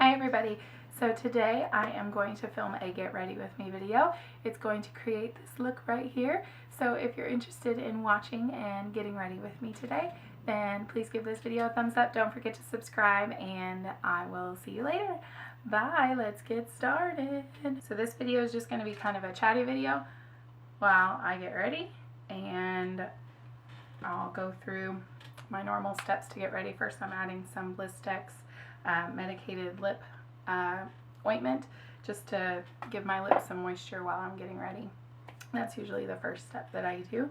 Hi everybody. So today I am going to film a get ready with me video. It's going to create this look right here. So if you're interested in watching and getting ready with me today, then please give this video a thumbs up. Don't forget to subscribe and I will see you later. Bye, let's get started. So this video is just going to be kind of a chatty video while I get ready, and I'll go through my normal steps to get ready. First I'm adding some Blistex Medicated lip ointment just to give my lips some moisture while I'm getting ready. That's usually the first step that I do.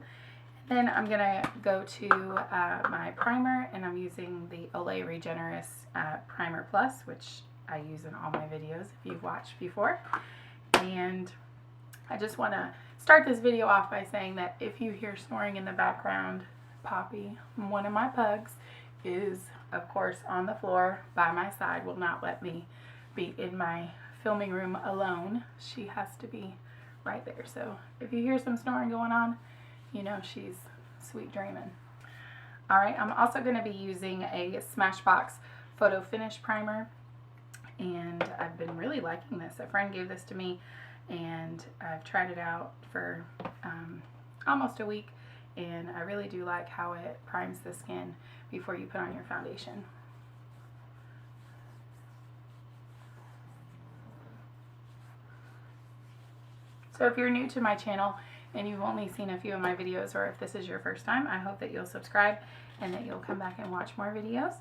Then I'm going to go to my primer, and I'm using the Olay Regenerist Primer Plus, which I use in all my videos if you've watched before. And I just want to start this video off by saying that if you hear snoring in the background, Poppy, one of my pugs, is of course on the floor by my side, will not let me be in my filming room alone. She has to be right there. So if you hear some snoring going on, you know she's sweet dreaming. Alright, I'm also going to be using a Smashbox Photo Finish Primer, and I've been really liking this. A friend gave this to me and I've tried it out for almost a week, and I really do like how it primes the skin before you put on your foundation. So if you're new to my channel and you've only seen a few of my videos, or if this is your first time, I hope that you'll subscribe and that you'll come back and watch more videos.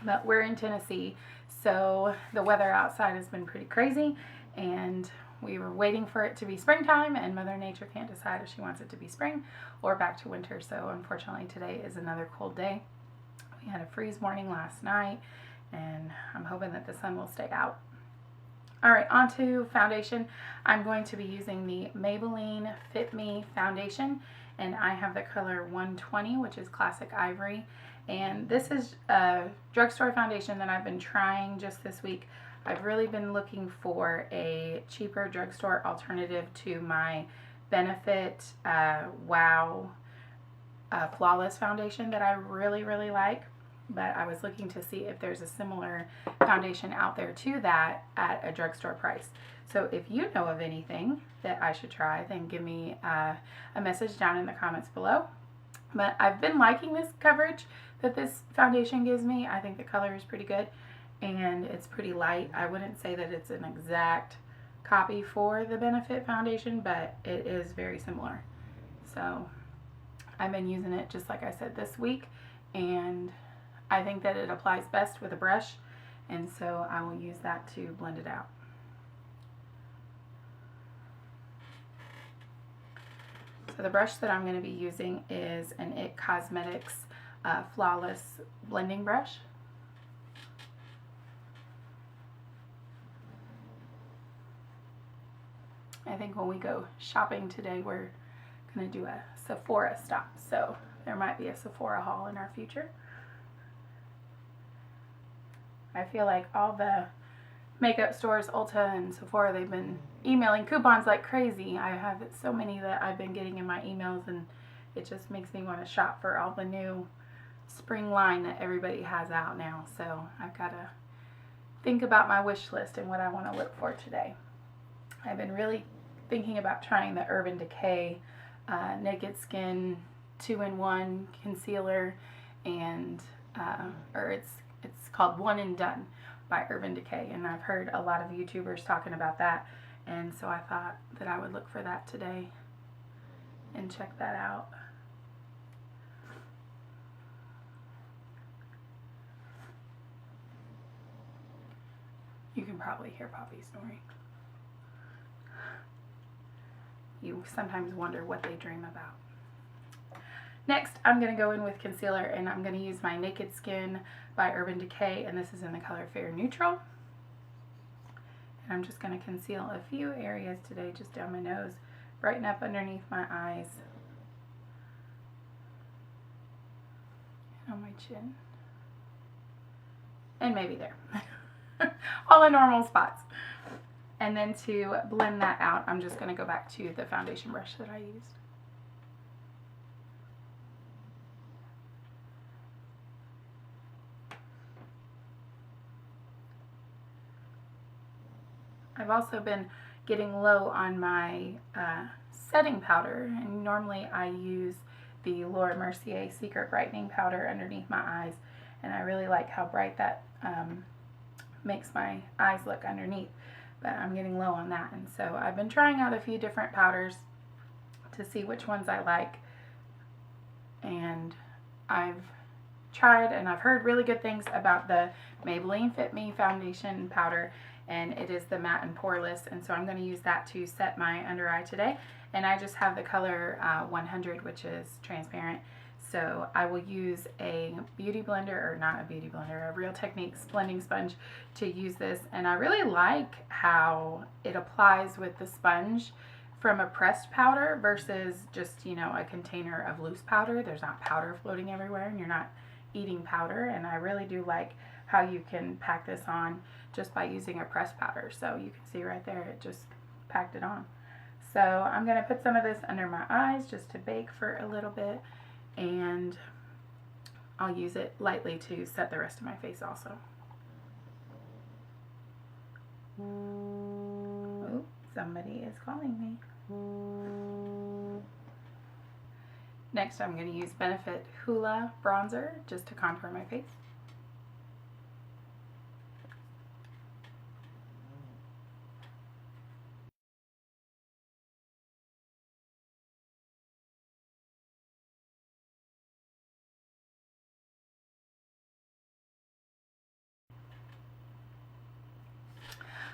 But we're in Tennessee, so the weather outside has been pretty crazy, and we were waiting for it to be springtime, and Mother Nature can't decide if she wants it to be spring or back to winter. So unfortunately today is another cold day. We had a freeze morning last night, and I'm hoping that the sun will stay out. Alright, on to foundation. I'm going to be using the Maybelline Fit Me foundation, and I have the color 120, which is Classic Ivory. And this is a drugstore foundation that I've been trying just this week. I've really been looking for a cheaper drugstore alternative to my Benifit Wow Flawless foundation that I really like. But I was looking to see if there's a similar foundation out there to that at a drugstore price. So if you know of anything that I should try, then give me a message down in the comments below. But I've been liking this coverage that this foundation gives me. I think the color is pretty good and it's pretty light. I wouldn't say that it's an exact copy for the Benefit foundation, but it is very similar. So I've been using it, just like I said, this week, and I think that it applies best with a brush, and so I will use that to blend it out. So the brush that I'm going to be using is an IT Cosmetics Flawless Blending Brush. I think when we go shopping today, we're going to do a Sephora stop, so there might be a Sephora haul in our future. I feel like all the makeup stores, Ulta and Sephora, they've been emailing coupons like crazy. I have so many that I've been getting in my emails, and it just makes me want to shop for all the new spring line that everybody has out now. So I've got to think about my wish list and what I want to look for today. I've been really thinking about trying the Urban Decay Naked Skin 2-in-1 concealer, and or it's called One and Done by Urban Decay, and I've heard a lot of YouTubers talking about that, and so I thought that I would look for that today and check that out. You can probably hear Poppy snoring. You sometimes wonder what they dream about. Next, I'm going to go in with concealer, and I'm going to use my Naked Skin by Urban Decay, and this is in the color Fair Neutral. And I'm just going to conceal a few areas today, just down my nose, brighten up underneath my eyes, and on my chin, and maybe there. All the normal spots. And then to blend that out, I'm just going to go back to the foundation brush that I used. I've also been getting low on my setting powder, and normally I use the Laura Mercier Secret Brightening Powder underneath my eyes, and I really like how bright that makes my eyes look underneath, but I'm getting low on that, and so I've been trying out a few different powders to see which ones I like, and I've tried and I've heard really good things about the Maybelline Fit Me foundation powder, and it is the matte and poreless, and so I'm going to use that to set my under eye today. And I just have the color 100, which is transparent, so I will use a beauty blender, or not a beauty blender, a Real Techniques blending sponge to use this. And I really like how it applies with the sponge from a pressed powder versus just, you know, a container of loose powder. There's not powder floating everywhere and you're not eating powder, and I really do like how you can pack this on just by using a pressed powder. So you can see right there, it just packed it on. So I'm going to put some of this under my eyes just to bake for a little bit, and I'll use it lightly to set the rest of my face also. Oh, somebody is calling me. Next, I'm going to use Benifit Hoola bronzer just to contour my face.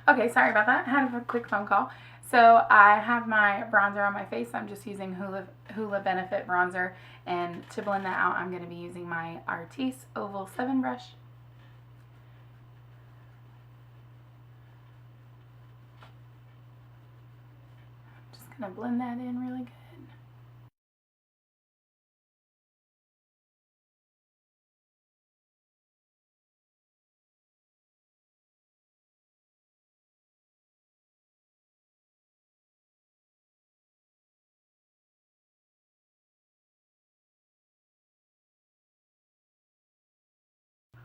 Okay, sorry about that. I had a quick phone call. So I have my bronzer on my face. I'm just using Hoola Benefit bronzer, and to blend that out, I'm going to be using my Artis Oval 7 brush. I'm just going to blend that in really good.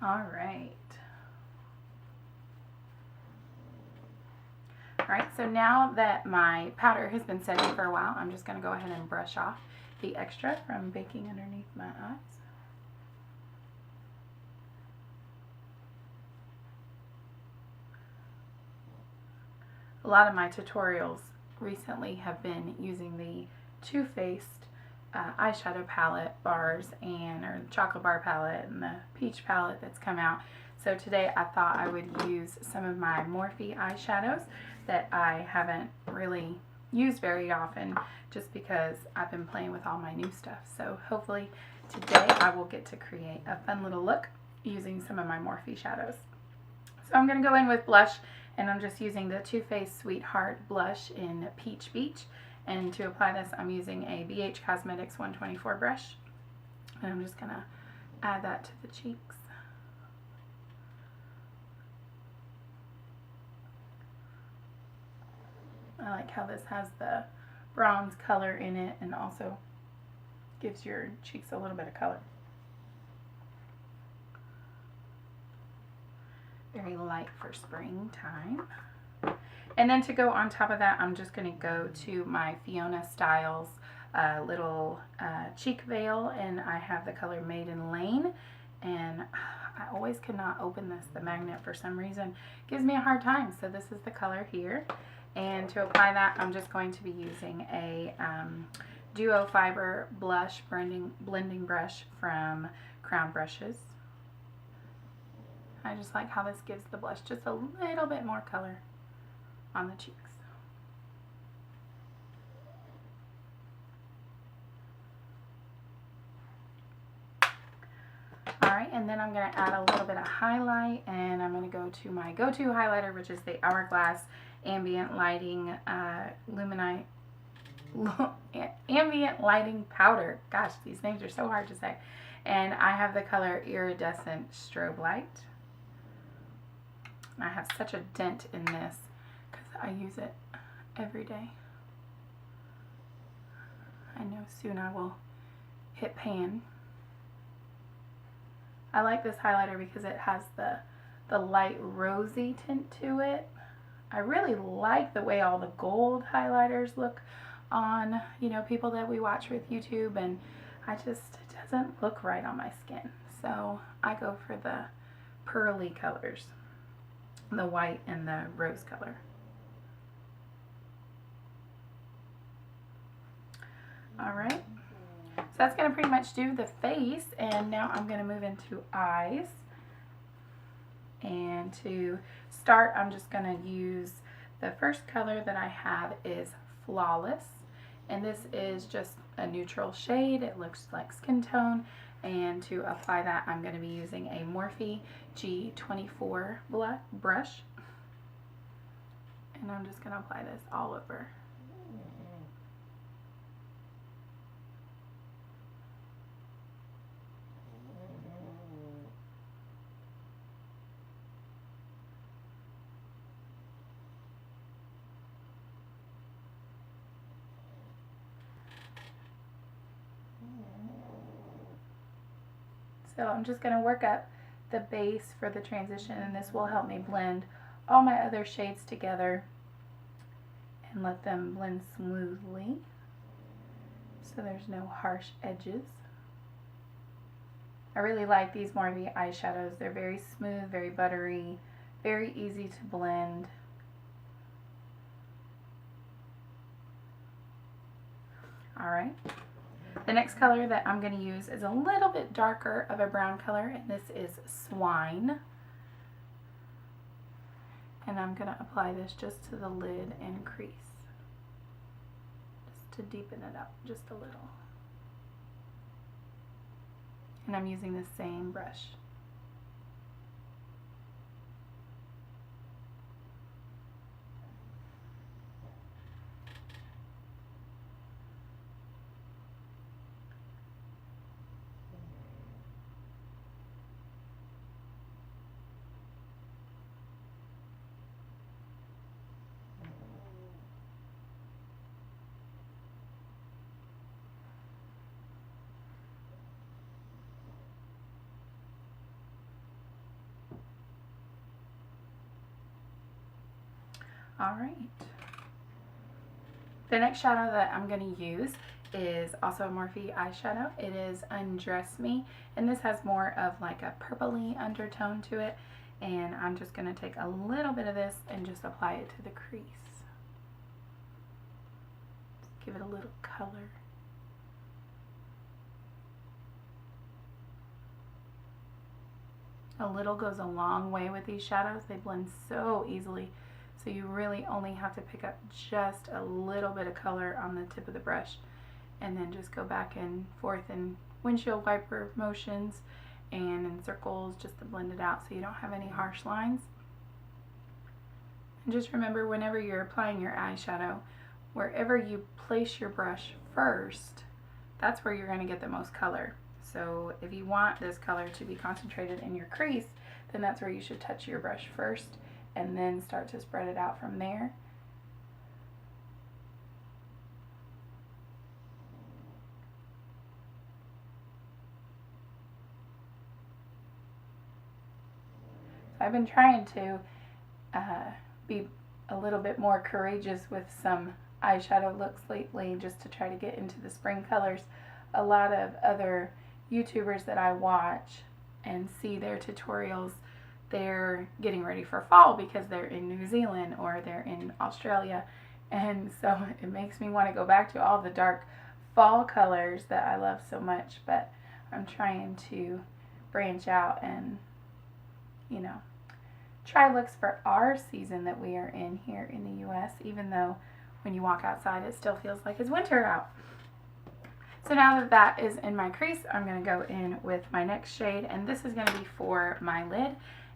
Alright. Alright, so now that my powder has been setting for a while, I'm just going to go ahead and brush off the extra from baking underneath my eyes. A lot of my tutorials recently have been using the Too Faced eyeshadow palette bars, or the chocolate bar palette and the peach palette that's come out. So today I thought I would use some of my Morphe eyeshadows that I haven't really used very often, just because I've been playing with all my new stuff. So hopefully today I will get to create a fun little look using some of my Morphe shadows. So I'm going to go in with blush, and I'm just using the Too Faced Sweetheart blush in Peach Beach. And to apply this, I'm using a BH Cosmetics 124 brush. And I'm just going to add that to the cheeks. I like how this has the bronze color in it and also gives your cheeks a little bit of color. Very light for springtime. And then to go on top of that, I'm just going to go to my Fiona Stiles little cheek veil, and I have the color Maiden Lane, and I always cannot open this. The magnet, for some reason, gives me a hard time. So this is the color here, and to apply that, I'm just going to be using a Duo Fiber Blush blending brush from Crown Brushes. I just like how this gives the blush just a little bit more color on the cheeks. Alright, and then I'm going to add a little bit of highlight, and I'm going to go to my go-to highlighter, which is the Hourglass Ambient Lighting Ambient Lighting Powder. Gosh, these names are so hard to say. And I have the color Irredecent Strobe Light. I have such a dent in this because I use it every day. I know soon I will hit pan. I like this highlighter because it has the light rosy tint to it. I really like the way all the gold highlighters look on, you know, people that we watch with YouTube, and it doesn't look right on my skin. So I go for the pearly colors, the white and the rose color. All right, so that's going to pretty much do the face, and now I'm going to move into eyes. And to start, I'm just going to use the first color that I have is Flawless, and this is just a neutral shade. It looks like skin tone, and to apply that I'm going to be using a Morphe G24 brush, and I'm just going to apply this all over. So I'm just going to work up the base for the transition, and this will help me blend all my other shades together and let them blend smoothly so there's no harsh edges. I really like these Morphe eyeshadows. They're very smooth, very buttery, very easy to blend. Alright. The next color that I'm going to use is a little bit darker of a brown color, and this is Swine. And I'm going to apply this just to the lid and crease, just to deepen it up just a little. And I'm using the same brush. Alright. The next shadow that I'm going to use is also a Morphe eyeshadow. It is Undress Me, and this has more of like a purpley undertone to it, and I'm just going to take a little bit of this and just apply it to the crease. Just give it a little color. A little goes a long way with these shadows. They blend so easily. So you really only have to pick up just a little bit of color on the tip of the brush, and then just go back and forth in windshield wiper motions and in circles just to blend it out so you don't have any harsh lines. And just remember, whenever you're applying your eyeshadow, wherever you place your brush first, that's where you're going to get the most color. So if you want this color to be concentrated in your crease, then that's where you should touch your brush first, and then start to spread it out from there. So I've been trying to be a little bit more courageous with some eyeshadow looks lately, just to try to get into the spring colors. A lot of other YouTubers that I watch and see their tutorials, they're getting ready for fall because they're in New Zealand or they're in Australia, and so it makes me want to go back to all the dark fall colors that I love so much. But I'm trying to branch out and, you know, try looks for our season that we are in here in the US, even though when you walk outside it still feels like it's winter out. So now that that is in my crease, I'm going to go in with my next shade, and this is going to be for my lid.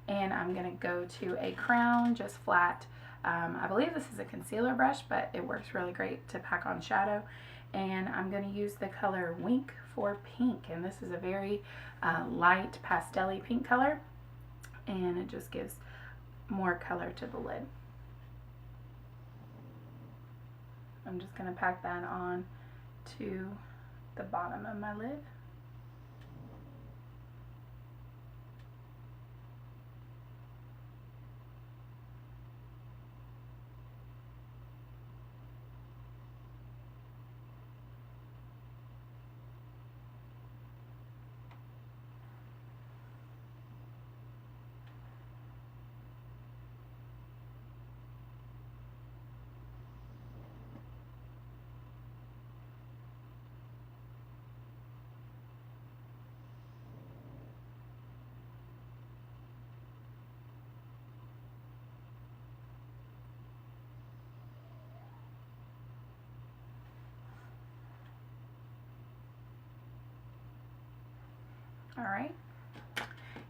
And I'm going to go to a Crayon, just flat. I believe this is a concealer brush, but it works really great to pack on shadow. And I'm going to use the color Wink for pink. And this is a very light pastel-y pink color. And it just gives more color to the lid. I'm just going to pack that on to the bottom of my lid. Alright.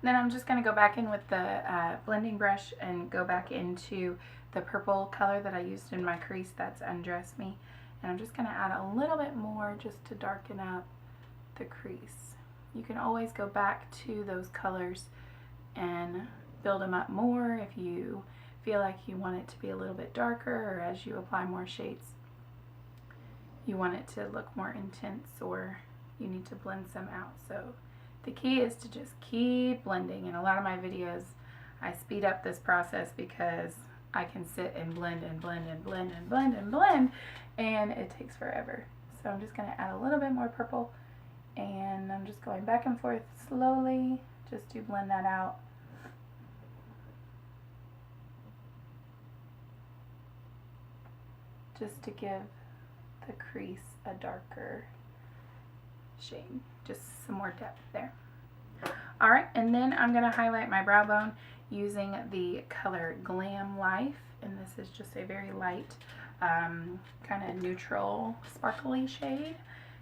Then I'm just going to go back in with the blending brush and go back into the purple color that I used in my crease. That's Undress Me. And I'm just going to add a little bit more just to darken up the crease. You can always go back to those colors and build them up more if you feel like you want it to be a little bit darker, or as you apply more shades you want it to look more intense, or you need to blend some out. So the key is to just keep blending. In a lot of my videos I speed up this process because I can sit and blend and blend and blend and blend and blend, and it takes forever. So I'm just going to add a little bit more purple, and I'm just going back and forth slowly just to blend that out. Just to give the crease a darker shade, just some more depth there. Alright, and then I'm going to highlight my brow bone using the color Glam Life, and this is just a very light kind of neutral sparkly shade.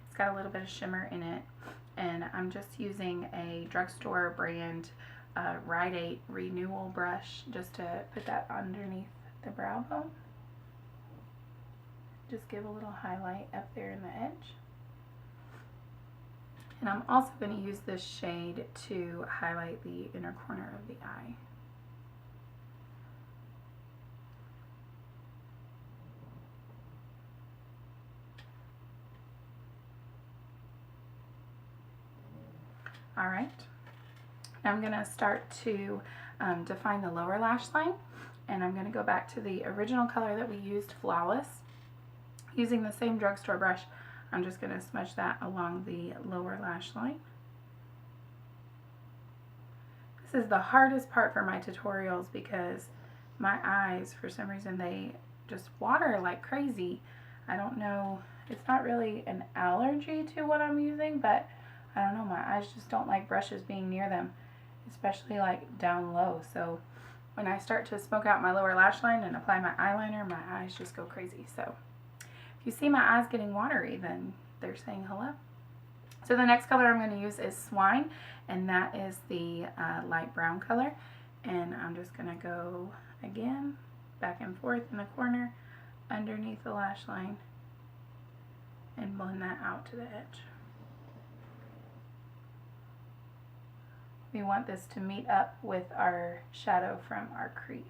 It's got a little bit of shimmer in it, and I'm just using a drugstore brand Rite Aid Renewal brush just to put that underneath the brow bone. Just give a little highlight up there in the edge. And I'm also going to use this shade to highlight the inner corner of the eye. Alright, now I'm going to start to define the lower lash line, and I'm going to go back to the original color that we used, Flawless. Using the same drugstore brush, I'm just going to smudge that along the lower lash line. This is the hardest part for my tutorials because my eyes, for some reason, they just water like crazy. I don't know, it's not really an allergy to what I'm using, but I don't know, my eyes just don't like brushes being near them, especially like down low. So when I start to smoke out my lower lash line and apply my eyeliner, my eyes just go crazy. So if you see my eyes getting watery, then they're saying hello. So the next color I'm going to use is Swine, and that is the light brown color. And I'm just going to go again back and forth in the corner underneath the lash line and blend that out to the edge. We want this to meet up with our shadow from our crease.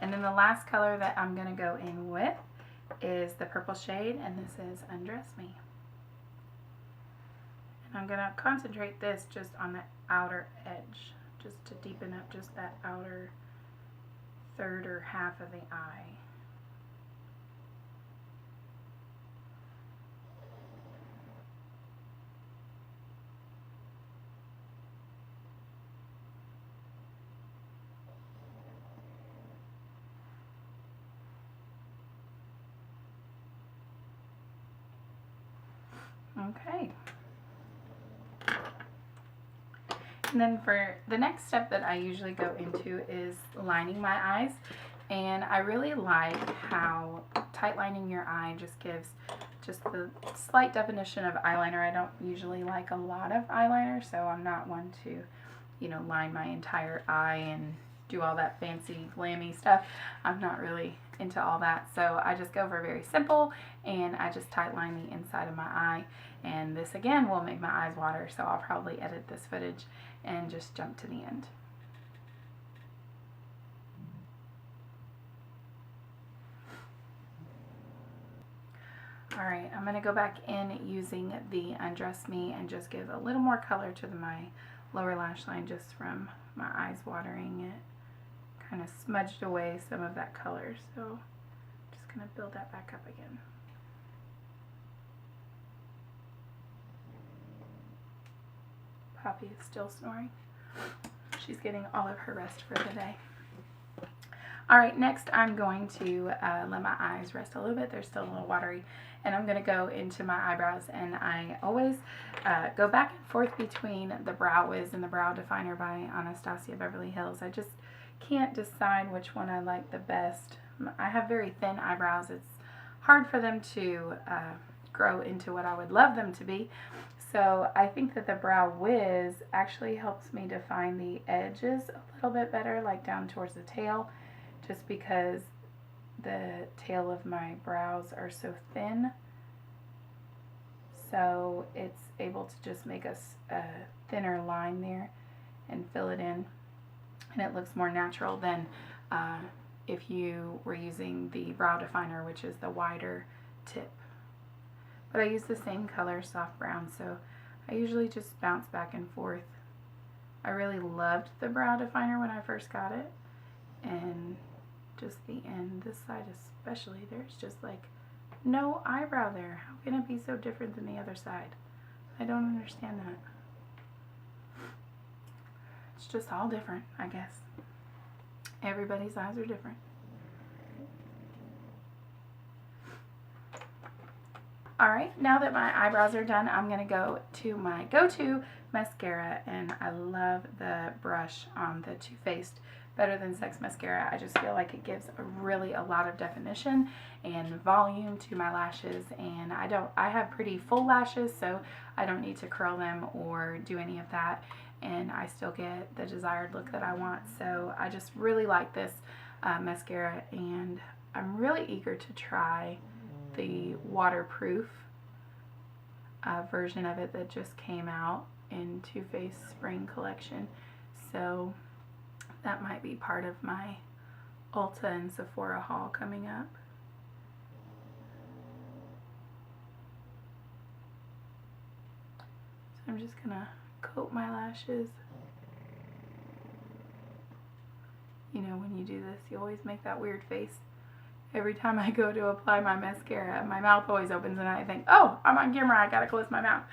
And then the last color that I'm going to go in with is the purple shade, and this is Undress Me. And I'm going to concentrate this just on the outer edge, just to deepen up just that outer third or half of the eye. Okay. And then for the next step that I usually go into is lining my eyes. And I really like how tight lining your eye just gives just the slight definition of eyeliner. I don't usually like a lot of eyeliner, so I'm not one to, you know, line my entire eye and do all that fancy glammy stuff. I'm not really into all that, so I just go for very simple, and I just tight line the inside of my eye. And this again will make my eyes water, so I'll probably edit this footage and just jump to the end. Alright, I'm going to go back in using the Undress Me and just give a little more color to my lower lash line just from my eyes watering. It kind of smudged away some of that color, so I'm just going to build that back up again. Poppy is still snoring. She's getting all of her rest for the day. Alright, next I'm going to let my eyes rest a little bit. They're still a little watery. And I'm going to go into my eyebrows, and I always go back and forth between the Brow Wiz and the Brow Definer by Anastasia Beverly Hills. I just can't decide which one I like the best. I have very thin eyebrows. It's hard for them to grow into what I would love them to be. So I think that the Brow Wiz actually helps me define the edges a little bit better, like down towards the tail, just because the tail of my brows are so thin. So it's able to just make a thinner line there and fill it in. And it looks more natural than if you were using the brow definer, which is the wider tip. But I use the same color, soft brown, so I usually just bounce back and forth. I really loved the brow definer when I first got it, and just the end, this side especially, there's just like no eyebrow there. How can it be so different than the other side? I don't understand that. It's just all different, I guess. Everybody's eyes are different. Alright, now that my eyebrows are done, I'm going to go to my go-to mascara, and I love the brush on the Too Faced Better Than Sex mascara. I just feel like it gives a lot of definition and volume to my lashes, and I have pretty full lashes, so I don't need to curl them or do any of that, and I still get the desired look that I want. So I just really like this mascara, and I'm really eager to try the waterproof version of it that just came out in Too Faced Spring Collection. So that might be part of my Ulta and Sephora haul coming up. So I'm just gonna coat my lashes. You know, when you do this, you always make that weird face. Every time I go to apply my mascara, my mouth always opens and I think, oh, I'm on camera, I gotta close my mouth.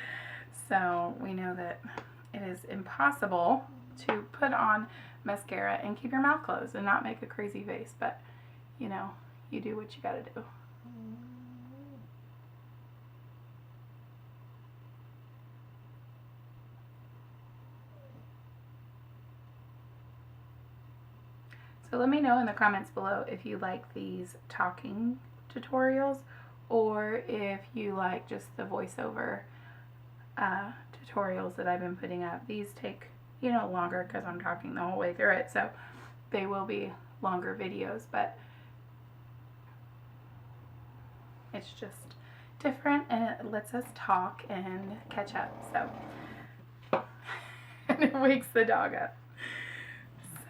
So we know that it is impossible to put on mascara and keep your mouth closed and not make a crazy face, but you know, you do what you gotta do. So let me know in the comments below if you like these talking tutorials or if you like just the voiceover tutorials that I've been putting up. These take, you know, longer because I'm talking the whole way through it, so they will be longer videos, but it's just different and it lets us talk and catch up. So and it wakes the dog up.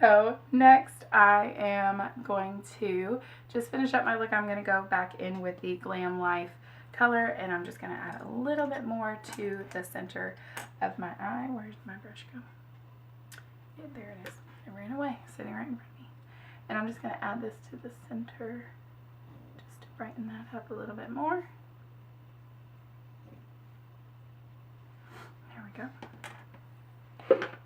So next I am going to just finish up my look. I'm going to go back in with the Glam Life color, and I'm just going to add a little bit more to the center of my eye. Where's my brush go? Yeah, there it is. It ran away, sitting right in front of me. And I'm just going to add this to the center just to brighten that up a little bit more. There we go.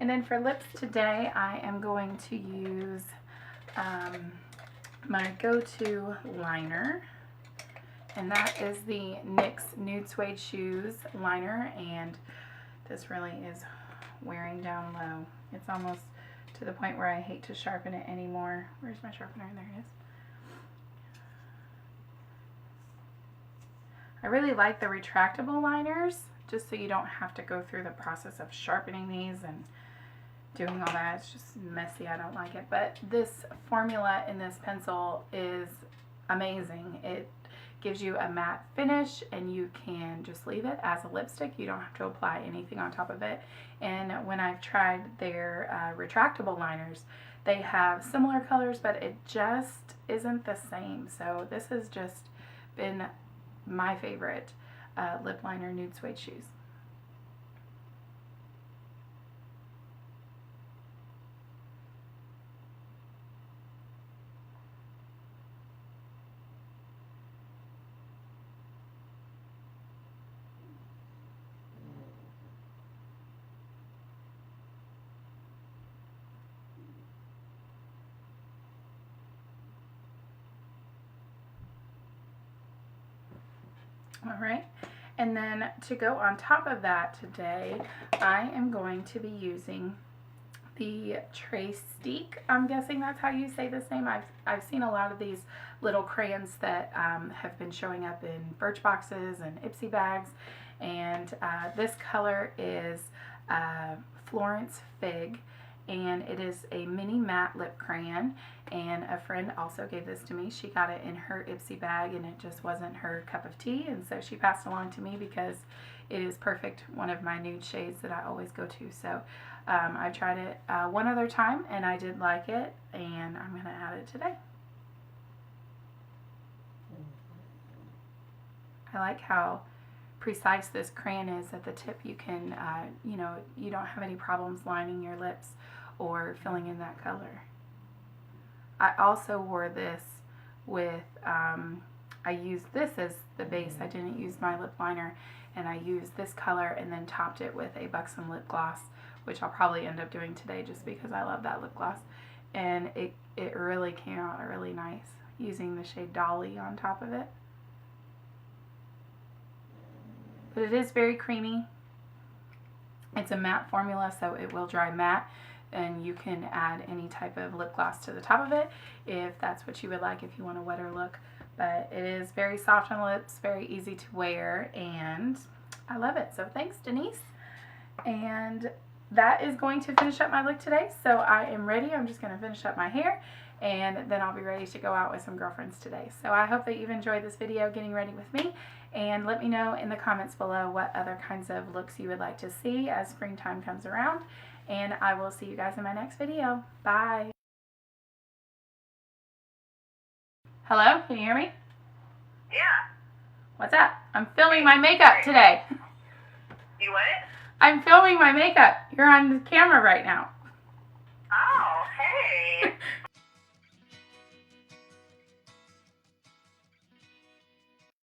And then for lips today, I am going to use my go-to liner, and that is the NYX Nude Suede Shoes liner, and this really is wearing down low. It's almost to the point where I hate to sharpen it anymore. Where's my sharpener? There it is. I really like the retractable liners, just so you don't have to go through the process of sharpening these and doing all that. It's just messy. I don't like it. But this formula in this pencil is amazing. It gives you a matte finish, and you can just leave it as a lipstick. You don't have to apply anything on top of it. And when I've tried their retractable liners, they have similar colors, but it just isn't the same. So this has just been my favorite lip liner, Nude Suede Shoes. Alright, and then to go on top of that today, I am going to be using the Trestique. I'm guessing that's how you say this name. I've seen a lot of these little crayons that have been showing up in Birchboxes and Ipsy bags. And this color is Florence Fig. And it is a mini matte lip crayon, and a friend also gave this to me. She got it in her Ipsy bag and it just wasn't her cup of tea, and so she passed along to me because it is perfect, one of my nude shades that I always go to. So I tried it one other time and I did like it, and I'm going to add it today. I like how precise this crayon is at the tip. You can, you know, you don't have any problems lining your lips or filling in that color. I also wore this with, I used this as the base. I didn't use my lip liner, and I used this color and then topped it with a Buxom lip gloss, which I'll probably end up doing today just because I love that lip gloss. And it really came out really nice using the shade Dolly on top of it. But it is very creamy. It's a matte formula, so it will dry matte, and you can add any type of lip gloss to the top of it if that's what you would like, if you want a wetter look. But it is very soft on the lips, very easy to wear, and I love it. So thanks, Denise. And that is going to finish up my look today. So I am ready. I'm just going to finish up my hair, and then I'll be ready to go out with some girlfriends today. So I hope that you've enjoyed this video getting ready with me, and let me know in the comments below what other kinds of looks you would like to see as springtime comes around, and I will see you guys in my next video. Bye. Hello, can you hear me? Yeah. What's up? I'm filming my makeup today. You what? I'm filming my makeup. You're on the camera right now.